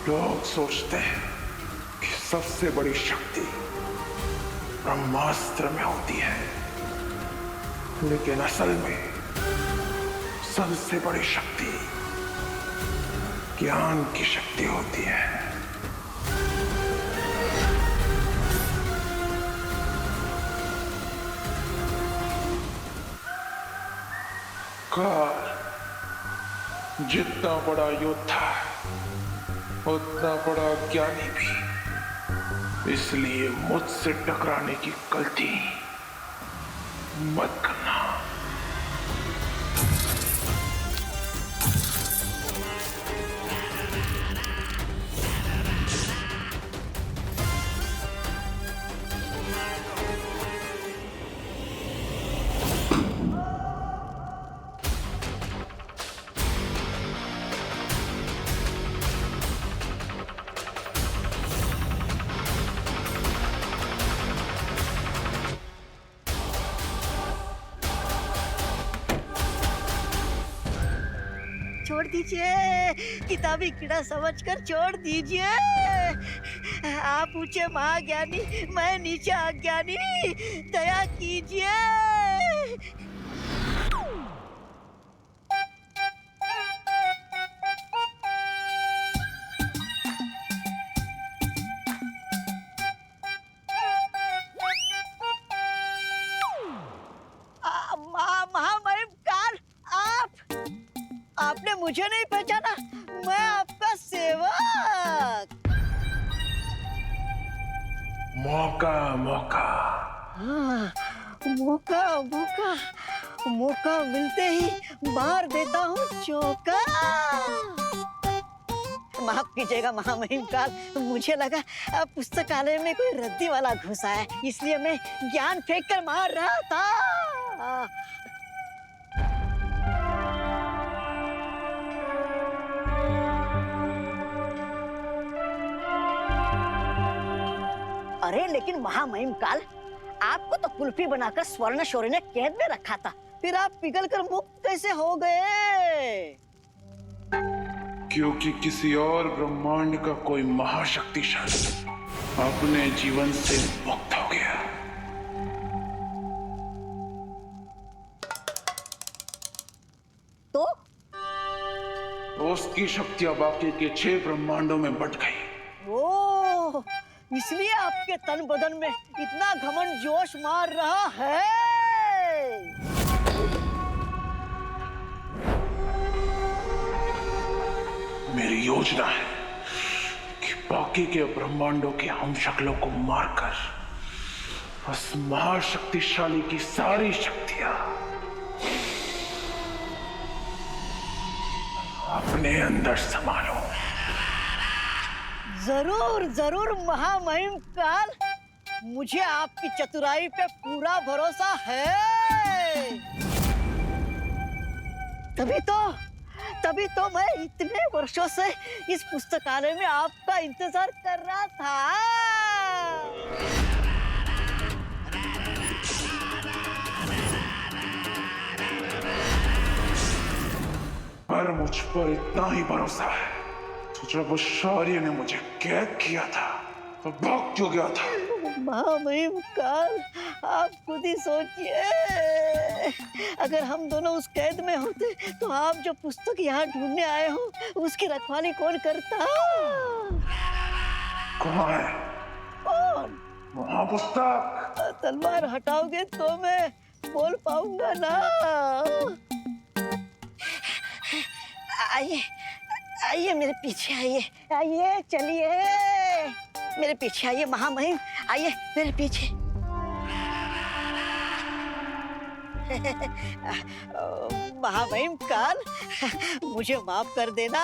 लोग सोचते हैं कि सबसे बड़ी शक्ति ब्रह्मास्त्र में होती है, लेकिन असल में सबसे बड़ी शक्ति ज्ञान की शक्ति होती है। काल जितना बड़ा योद्धा उतना बड़ा ज्ञानी भी, इसलिए मुझसे टकराने की गलती मत करना। छोड़ दीजिए, किताबी कीड़ा समझकर छोड़ दीजिए। आप ऊंचे महाज्ञानी, मैं नीचे अज्ञानी, दया कीजिए। महामहिम काल, आपने मुझे नहीं पहचाना? मैं आपका सेवक। मौका मौका हाँ, मौका मौका मौका मिलते ही मार देता हूँ चौका। माफ कीजिएगा महामहिम काल, मुझे लगा पुस्तकालय में कोई रद्दी वाला घुसा है, इसलिए मैं ज्ञान फेंक कर मार रहा था। अरे लेकिन महामहिम काल, आपको तो कुल्फी बनाकर स्वर्ण शौर्य ने कैद में रखा था, फिर आप पिघल कर मुक्त कैसे हो गए? क्योंकि किसी और ब्रह्मांड का कोई महाशक्तिशाली अपने जीवन से मुक्त हो गया। तो उसकी शक्तियां बाकी के 6 ब्रह्मांडों में बट गई। ओह, इसलिए आपके तन बदन में इतना घमंड जोश मार रहा है। मेरी योजना है कि बाकी के ब्रह्मांडों के हम शक्लों को मारकर उस महाशक्तिशाली की सारी शक्तियां अपने अंदर समालो। जरूर जरूर महामहिम काल, मुझे आपकी चतुराई पे पूरा भरोसा है। तभी तो मैं इतने वर्षों से इस पुस्तकालय में आपका इंतजार कर रहा था। पर मुझ पर इतना ही भरोसा है, तो जब उस शौर्य ने मुझे कैद किया था तो भाग क्यों गया था? महामहिम काल, आप खुद ही सोचिए, अगर हम दोनों उस कैद में होते तो आप जो पुस्तक यहाँ ढूंढने आए हो उसकी रखवाली कौन करता? कहाँ है? कौन? वहाँ पुस्तक। तलवार हटाओगे तो मैं बोल पाऊंगा ना। आइए आइए, मेरे पीछे आइए, आइए चलिए, मेरे पीछे आइए महामहिम, आइए मेरे पीछे। महामहिम काल, मुझे माफ कर देना।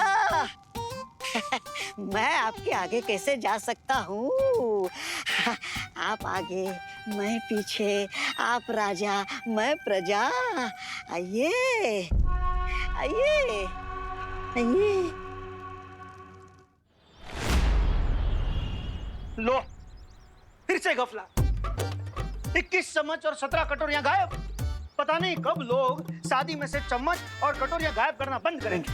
मैं आपके आगे कैसे जा सकता हूँ? आप आगे, मैं पीछे, आप राजा, मैं प्रजा। आइए आइए आइए। लो, फिर से गफला। 21 चम्मच और 17 कटोरियां गायब। पता नहीं कब लोग शादी में से चम्मच और कटोरियां गायब करना बंद करेंगे।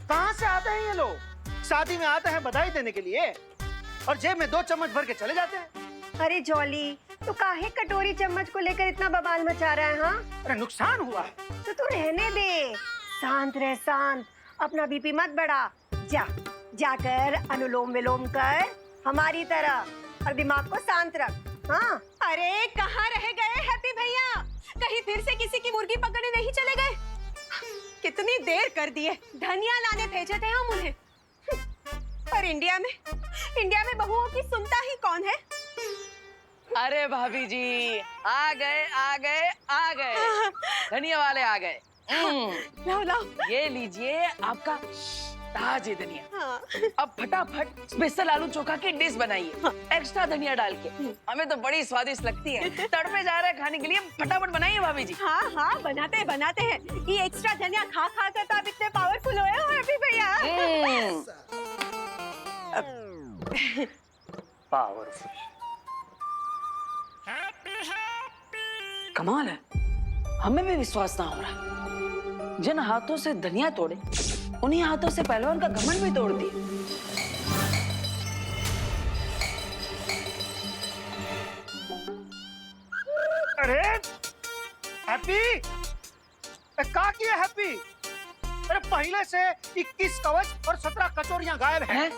कहां से आते हैं ये लोग? शादी में आते हैं बधाई देने के लिए और जेब में 2 चम्मच भर के चले जाते हैं। अरे जॉली, तू काहे कटोरी चम्मच को लेकर इतना बवाल मचा रहा है? हाँ, अरे नुकसान हुआ है। तो तू रहने दे, शांत रह, शांत। अपना बीपी मत बढ़ा। जाकर अनुलोम विलोम कर हमारी तरह, और दिमाग को शांत रख। हाँ। अरे कहाँ रह गए हैप्पी भैया? कहीं फिर से किसी की मुर्गी पकड़ने नहीं चले गए? कितनी देर कर दी है, धनिया लाने भेजे थे हम उन्हें। और इंडिया में बहुओं की सुनता ही कौन है? अरे भाभी जी, आ गए धनिया वाले आ गए। लाओ लाओ। ये लीजिए आपका ताजे धनिया। हाँ। अब फटाफट स्पेशल आलू चोखा की डिश बनाइए, एक्स्ट्रा धनिया डाल के। हमें तो बड़ी स्वादिष्ट लगती है, तड़पे जा रहे हैं खाने के लिए। फटाफट बनाइए भाभी जी। हाँ हाँ, बनाते हैं। ये एक्स्ट्रा धनिया खा कर तो आप इतने पावरफुल हुए हो हैप्पी भैया। पावरफुल, कमाल है। हमें भी विश्वास ना हो रहा। जिन हाथों से धनिया तोड़े, उन्हीं हाथों से पहलवान का घमंड भी तोड़ दिए। अरे हैप्पी, क्या किया हैप्पी? अरे पहले से 21 कवच और 17 कटोरियां गायब हैं।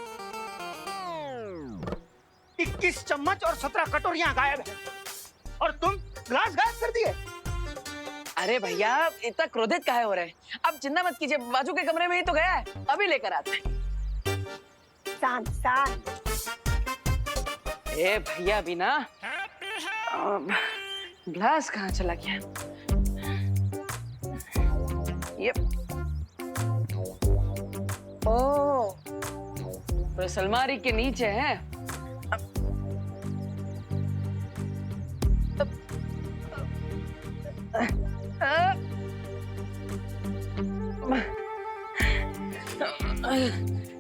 21 चम्मच और 17 कटोरियां गायब हैं, और तुम ग्लास गायब कर दिए। अरे भैया, इतना क्रोधित काहे हो रहे हैं? अब चिंता मत कीजिए, बाजू के कमरे में ही तो गया है, अभी लेकर आते हैं। शांत शांत। ए भैया भी ना, ग्लास कहाँ चला गया? ये ओ, तो इस अलमारी के नीचे है।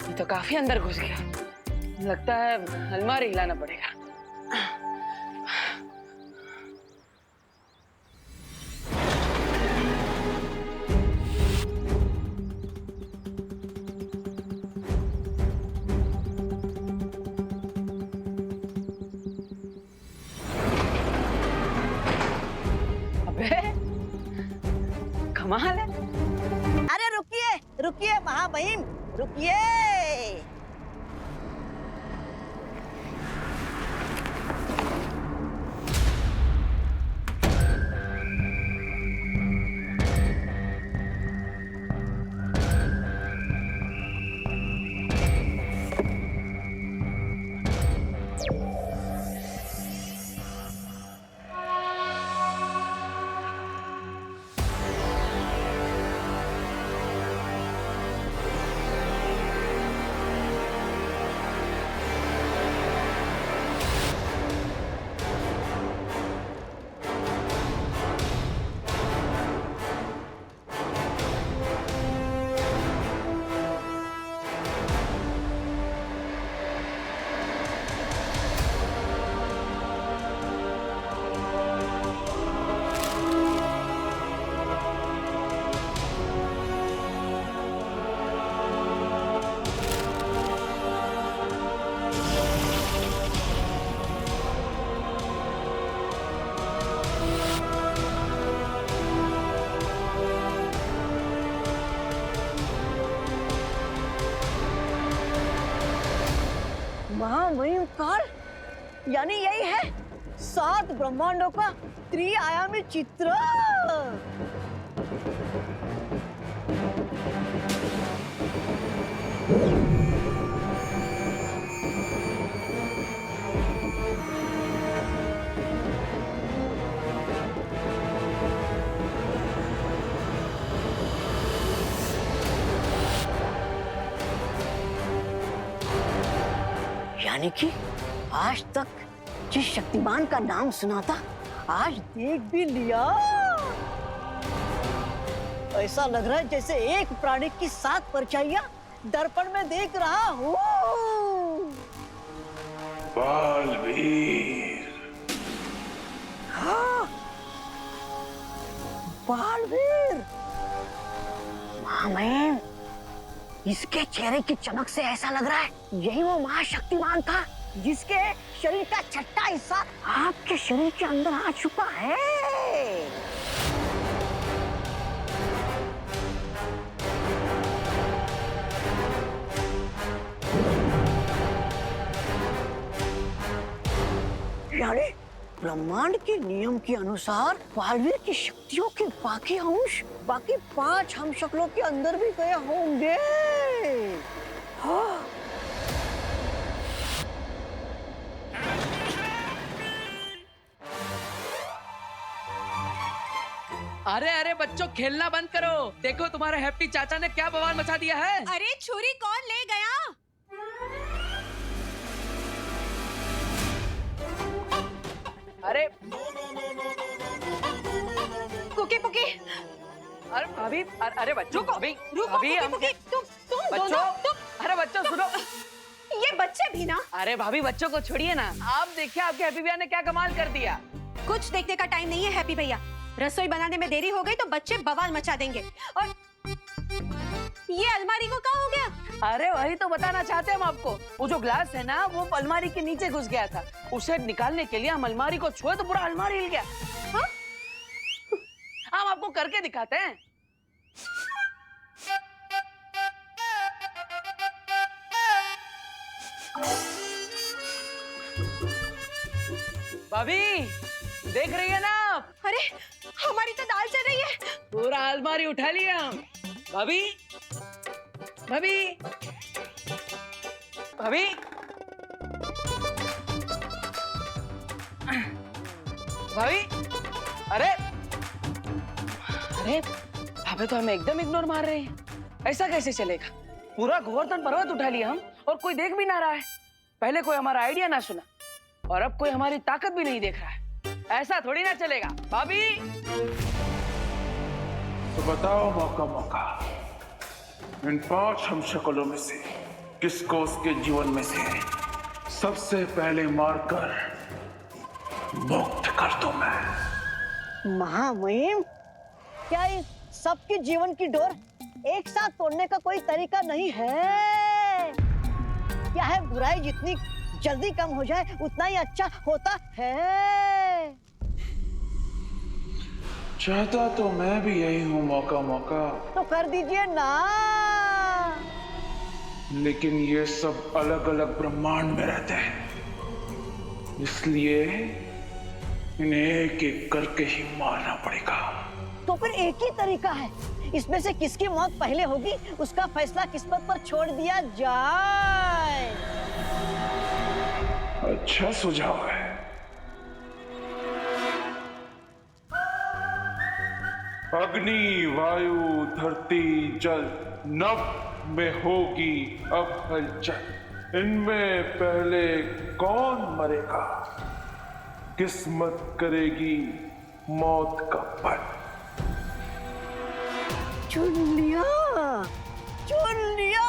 ये तो काफी अंदर घुस गया, लगता है अलमारी हिलाना पड़ेगा। अबे कमाल है। अरे रुकिए महाबहिन, रुकिए। महामहिमकाल, यानी यही है 7 ब्रह्मांडों का त्रिआयामी चित्र। यानी कि आज तक जिस शक्तिमान का नाम सुना था, आज देख भी लिया। ऐसा लग रहा है जैसे एक प्राणी की 7 परछाइयां दर्पण में देख रहा हूँ। बालवीर, हाँ, बालवीर। महामहिम, इसके चेहरे की चमक से ऐसा लग रहा है यही वो महाशक्तिमान था जिसके शरीर का छठा हिस्सा आपके शरीर के अंदर आ चुका है। यानी ब्रह्मांड के नियम के अनुसार बालवीर की शक्तियों के बाकी अंश बाकी 5 हमशक्लों के अंदर भी गए होंगे। हाँ। अरे अरे बच्चों, खेलना बंद करो। देखो तुम्हारे हैप्पी चाचा ने क्या बवाल मचा दिया है। अरे छुरी कौन ले गया? अरे कुकी पुकी, अरे भाभी, अरे बच्चों, भाभी रुको अभी कुकी हम पुकी, तुम बच्चों, दोनों अरे बच्चों सुनो। ये बच्चे भी ना। अरे भाभी बच्चों को छोड़िए ना, आप देखिए आपके हैप्पी भैया ने क्या कमाल कर दिया। कुछ देखने का टाइम नहीं है हैप्पी भैया। रसोई बनाने में देरी हो गई तो बच्चे बवाल मचा देंगे। और ये अलमारी को क्या हो गया? अरे वही तो बताना चाहते हैं हम आपको। वो जो ग्लास है ना, वो अलमारी के नीचे घुस गया था। उसे निकालने के लिए हम अलमारी को छुए तो पूरा अलमारी हिल गया। हाँ? हम आपको करके दिखाते हैं। भाभी देख रही है ना आप? अरे हमारी तो दाल चल रही है। पूरा अलमारी उठा लिया हम। भाभी भाभी भाभी भाभी, अरे अरे भाभी तो हमें एकदम इग्नोर मार रहे हैं। ऐसा कैसे चलेगा? पूरा गोवर्धन पर्वत उठा लिया हम और कोई देख भी ना रहा है। पहले कोई हमारा आइडिया ना सुना और अब कोई हमारी ताकत भी नहीं देख रहा है। ऐसा थोड़ी ना चलेगा। भाभी तो बताओ मौका मौका, इन 5 हमशक्लों में से किसको उसके जीवन में से सबसे पहले मारकर मुक्त कर दूं मैं। महामहिम, क्या इस सबके जीवन की डोर एक साथ तोड़ने का कोई तरीका नहीं है? क्या है बुराई जितनी जल्दी कम हो जाए उतना ही अच्छा होता है। चाहता तो मैं भी यही हूँ मौका मौका, तो कर दीजिए ना। लेकिन ये सब अलग अलग ब्रह्मांड में रहते हैं, इसलिए इन्हें एक एक करके ही मारना पड़ेगा। तो फिर एक ही तरीका है, इसमें से किसकी मौत पहले होगी उसका फैसला किस्मत पर छोड़ दिया जाए। अच्छा सुझाव है। अग्नि, वायु, धरती, जल, नभ में होगी अब हलचल। इनमें पहले कौन मरेगा? किस्मत करेगी मौत का पल। चुन लिया, चुन लिया।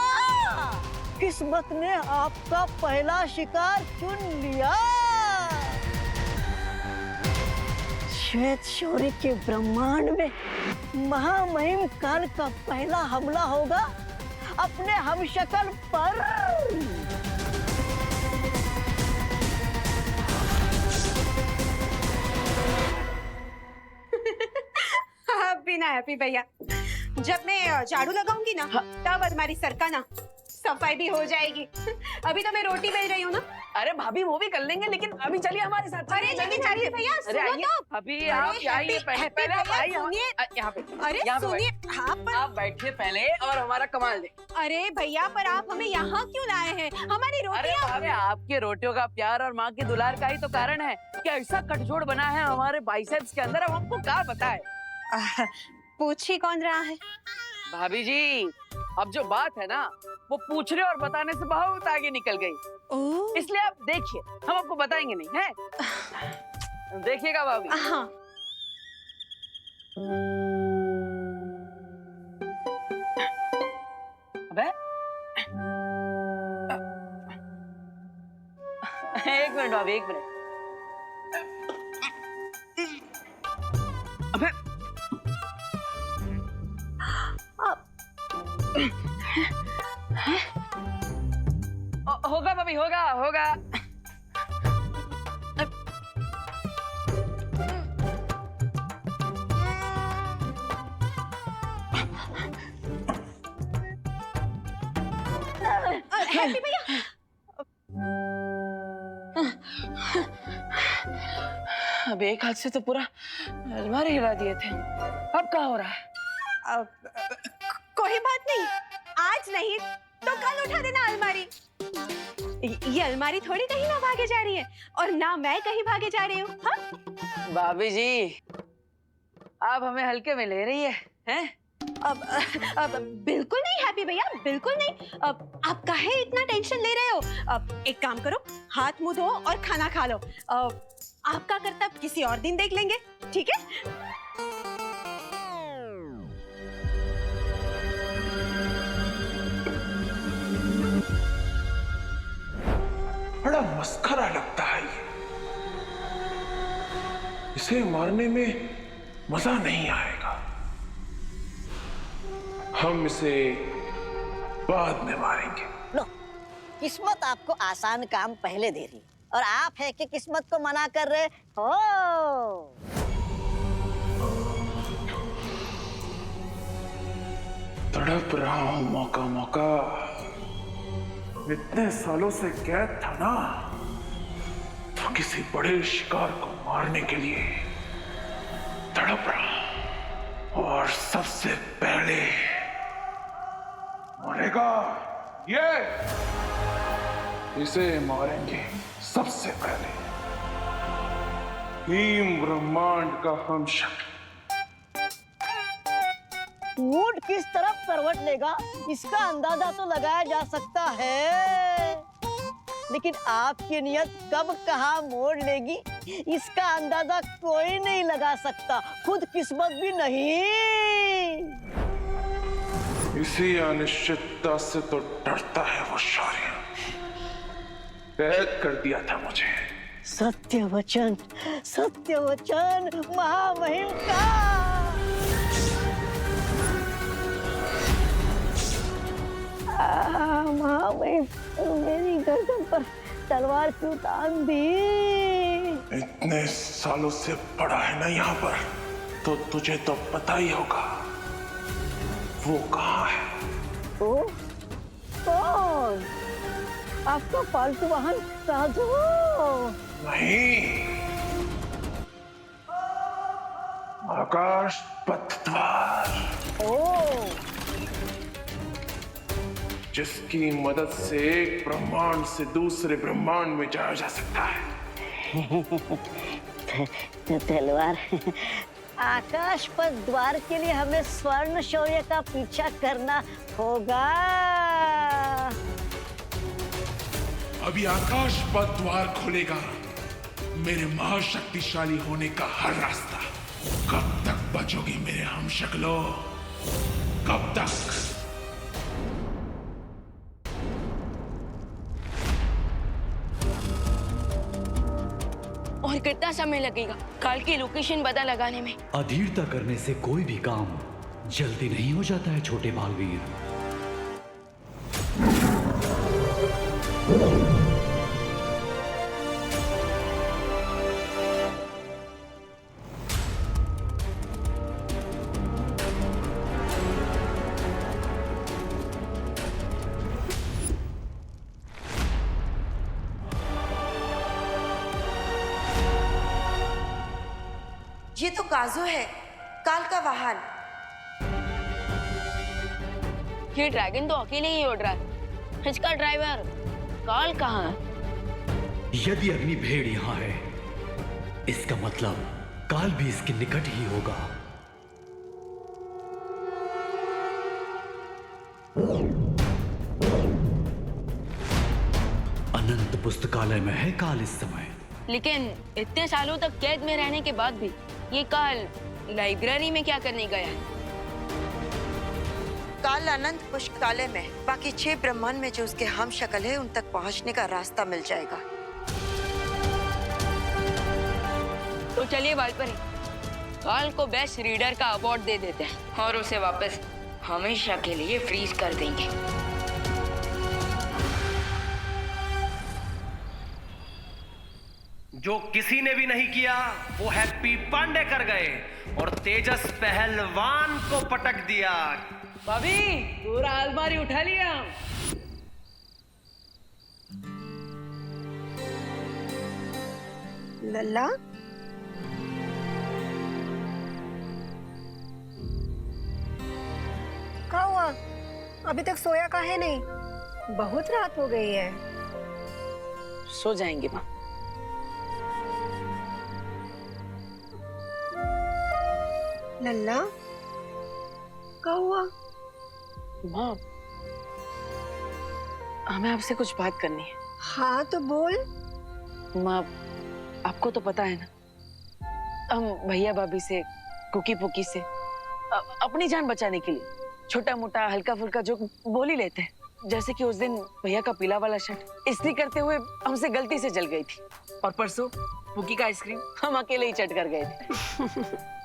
किस्मत ने आपका पहला शिकार चुन लिया। श्वेत शौर्य के ब्रह्मांड में महामहिम काल का पहला हमला होगा अपने हमशक्ल पर। अब भी ना हैप्पी भैया, जब मैं झाड़ू लगाऊंगी ना तब अलमारी सरकाना, सफाई भी हो जाएगी। अभी तो मैं रोटी बेल रही हूँ ना। अरे भाभी वो भी कर लेंगे, लेकिन अभी चलिए हमारे साथ। अरे लेकिन हैप्पी भैया सुनो तो। अभी आप आइए, पहले आप आइए यहाँ पे। अरे यहाँ पे सुनिए, हाँ पर आप बैठिए पहले और हमारा कमाल दे। अरे भैया पर आप हमें यहाँ क्यों लाए हैं? हमारी अरे रोटियाँ। भाभी, आपके रोटियों का प्यार और माँ की दुलार का ही तो कारण है कि ऐसा कटजोड़ बना है हमारे बाइसेप्स के अंदर। अब हमको क्या बताए? पूछ ही कौन रहा है? भाभी जी, अब जो बात है ना वो पूछने और बताने से बहुत आगे निकल गई। इसलिए आप देखिए, हम आपको बताएंगे नहीं है। देखिएगा भाभी। हाँ। अबे एक मिनट भाभी, एक मिनट। अबे भाभी, होगा होगा। हैप्पी भैया, अब एक हाथ से तो पूरा अलमारी हिला दिए थे। अब क्या हो रहा है? कोई बात नहीं, आज नहीं तो कल उठा देना अलमारी। ये अलमारी थोड़ी कहीं ना भागे जा रही है, और ना मैं कहीं भागे जा रही हूँ। हाँ? भाभी जी, आप हमें हल्के में ले रही है, हैं? अब बिल्कुल नहीं हैप्पी भैया, बिल्कुल नहीं। अब आप काहे इतना टेंशन ले रहे हो? अब एक काम करो, हाथ मुंह धो और खाना खा लो। आपका कर्तव्य किसी और दिन देख लेंगे, ठीक है? बड़ा मस्खरा लगता है ये। इसे मारने में मजा नहीं आएगा। हम इसे बाद में मारेंगे। लो, किस्मत आपको आसान काम पहले दे रही और आप है कि किस्मत को मना कर रहे हो। तड़प रहा हूं मौका मौका। इतने सालों से कैद था ना, तो किसी बड़े शिकार को मारने के लिए तड़प रहा। और सबसे पहले मरेगा ये। इसे मारेंगे सबसे पहले। भीम ब्रह्मांड का हम शक्ल। ऊंट किस तरफ करवट लेगा इसका अंदाजा तो लगाया जा सकता है, लेकिन आपकी नियत कब कहाँ मोड़ लेगी इसका अंदाजा कोई नहीं लगा सकता, खुद किस्मत भी नहीं। इसी अनिश्चितता से तो डरता है वो शौर्य। कैद कर दिया था मुझे। सत्य वचन महामहिम का। महामहिम, मेरी गर्दन पर तलवार क्यों तान दी? इतने सालों से पड़ा है ना यहाँ पर, तो तुझे तो पता ही होगा वो कहाँ है। ओ, कौन? आपका पालतू वाहन राजू? नहीं, आकाश पथ द्वार, ओ, जिसकी मदद से एक ब्रह्मांड से दूसरे ब्रह्मांड में जाया जा सकता है। तलवार। आकाश पथ द्वार के लिए हमें स्वर्ण शौर्य का पीछा करना होगा। अभी आकाश पथ द्वार खोलेगा मेरे महाशक्तिशाली होने का हर रास्ता। कब तक बचोगे मेरे हम शक्लों? कब तक? और कितना समय लगेगा काल की लोकेशन पता लगाने में? अधीरता करने से कोई भी काम जल्दी नहीं हो जाता है छोटे बालवीर। ये तो काजू है, काल का वाहन। ये ड्रैगन तो अकेले ही उड़ रहा है, इसका ड्राइवर काल कहाँ है? यदि अग्नि भेड़ यहाँ है, इसका मतलब काल भी इसके निकट ही होगा। अनंत पुस्तकालय में है काल इस समय। लेकिन इतने सालों तक कैद में रहने के बाद भी ये काल लाइब्रेरी में क्या करने गया है? काल अनंत पुस्तकालय में बाकी 6 ब्रह्मांड में जो उसके हम शक्ल है उन तक पहुंचने का रास्ता मिल जाएगा। तो चलिए वालपरी, काल को बेस्ट रीडर का अवार्ड दे देते हैं और उसे वापस हमेशा के लिए फ्रीज कर देंगे। जो किसी ने भी नहीं किया वो हैप्पी पांडे कर गए और तेजस पहलवान को पटक दिया। भाभी पूरा अलमारी उठा लिया हम। लल्ला, क्या हुआ? अभी तक सोया काहे नहीं? बहुत रात हो गई है। सो जाएंगे माँ। लल्ला, क्या हुआ? माँ, हमें आपसे कुछ बात करनी है। हाँ तो बोल। माँ, आपको तो पता है ना, हम भैया भाभी से, कुकी पुकी से अपनी जान बचाने के लिए छोटा मोटा हल्का फुल्का जो बोल ही लेते हैं। जैसे कि उस दिन भैया का पीला वाला शर्ट इस्त्री करते हुए हमसे गलती से जल गई थी, और परसों पुकी का आइसक्रीम हम अकेले ही चट कर गए थे।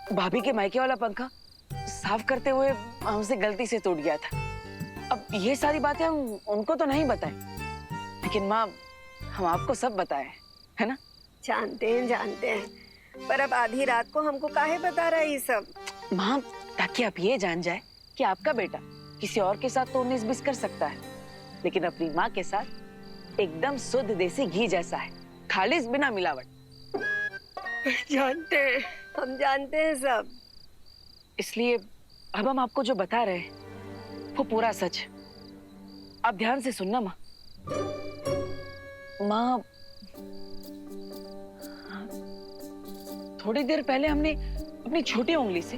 भाभी के मायके वाला पंखा साफ करते हुए हमसे गलती से टूट गया था। अब ये सारी बातें हम उनको तो नहीं बताए, लेकिन माँ हम आपको सब बताए, है ना? जानते हैं, पर अब आधी रात को हमको काहे बता रहा है ये सब? माँ, ताकि आप ये जान जाए कि आपका बेटा किसी और के साथ तो 19-20 कर सकता है, लेकिन अपनी माँ के साथ एकदम शुद्ध देसी घी जैसा है, खालिस बिना मिलावट। हम जानते हैं सब। इसलिए अब हम आपको जो बता रहे हैं वो पूरा सच है। आप ध्यान से सुनना माँ। माँ, थोड़ी देर पहले हमने अपनी छोटी उंगली से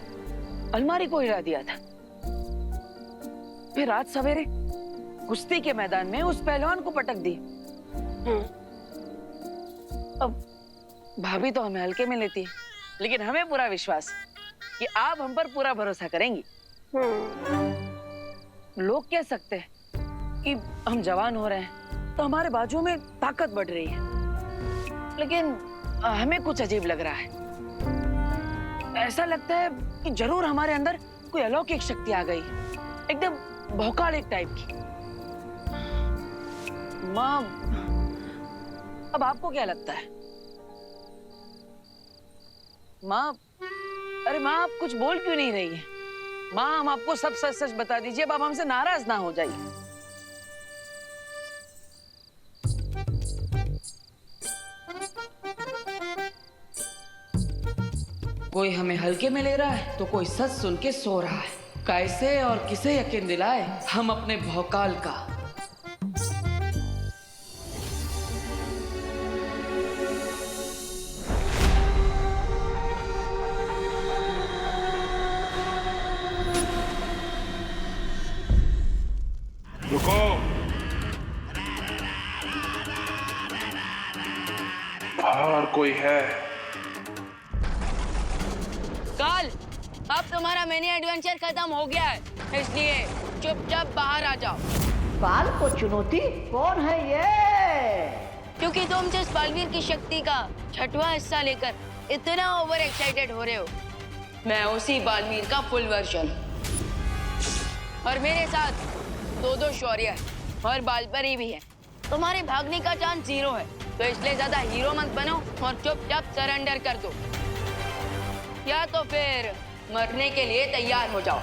अलमारी को हिला दिया था, फिर रात सवेरे कुश्ती के मैदान में उस पहलवान को पटक दी। अब भाभी तो हमें हल्के में लेती है, लेकिन हमें पूरा विश्वास है कि आप हम पर पूरा भरोसा करेंगी। लोग कह सकते हैं कि हम जवान हो रहे हैं तो हमारे बाजू में ताकत बढ़ रही है, लेकिन हमें कुछ अजीब लग रहा है। ऐसा लगता है कि जरूर हमारे अंदर कोई अलौकिक शक्ति आ गई, एकदम भौकाल टाइप की। माँ, अब आपको क्या लगता है? माँ, अरे माँ, आप कुछ बोल क्यों नहीं रही है? माँ, हम आपको सब सच सच बता दीजिए, अब आप हमसे नाराज ना हो जाइए। कोई हमें हल्के में ले रहा है तो कोई सच सुन के सो रहा है। कैसे और किसे यकीन दिलाए हम अपने भौकाल का? रुको, बाहर कोई है? कल अब तुम्हारा मिनी एडवेंचर खत्म हो गया है, इसलिए चुपचाप बाहर आ जाओ। काल को चुनौती? कौन है ये? क्योंकि तुम जिस बालवीर की शक्ति का 6वां हिस्सा लेकर इतना ओवर एक्साइटेड हो रहे हो, मैं उसी बालवीर का फुल वर्जन। और मेरे साथ 2 शौर्य है और बालपरी भी है। तुम्हारे भागने का चांस 0 है, तो इसलिए ज्यादा हीरो मत बनो और चुपचाप सरेंडर कर दो, या तो फिर मरने के लिए तैयार हो जाओ।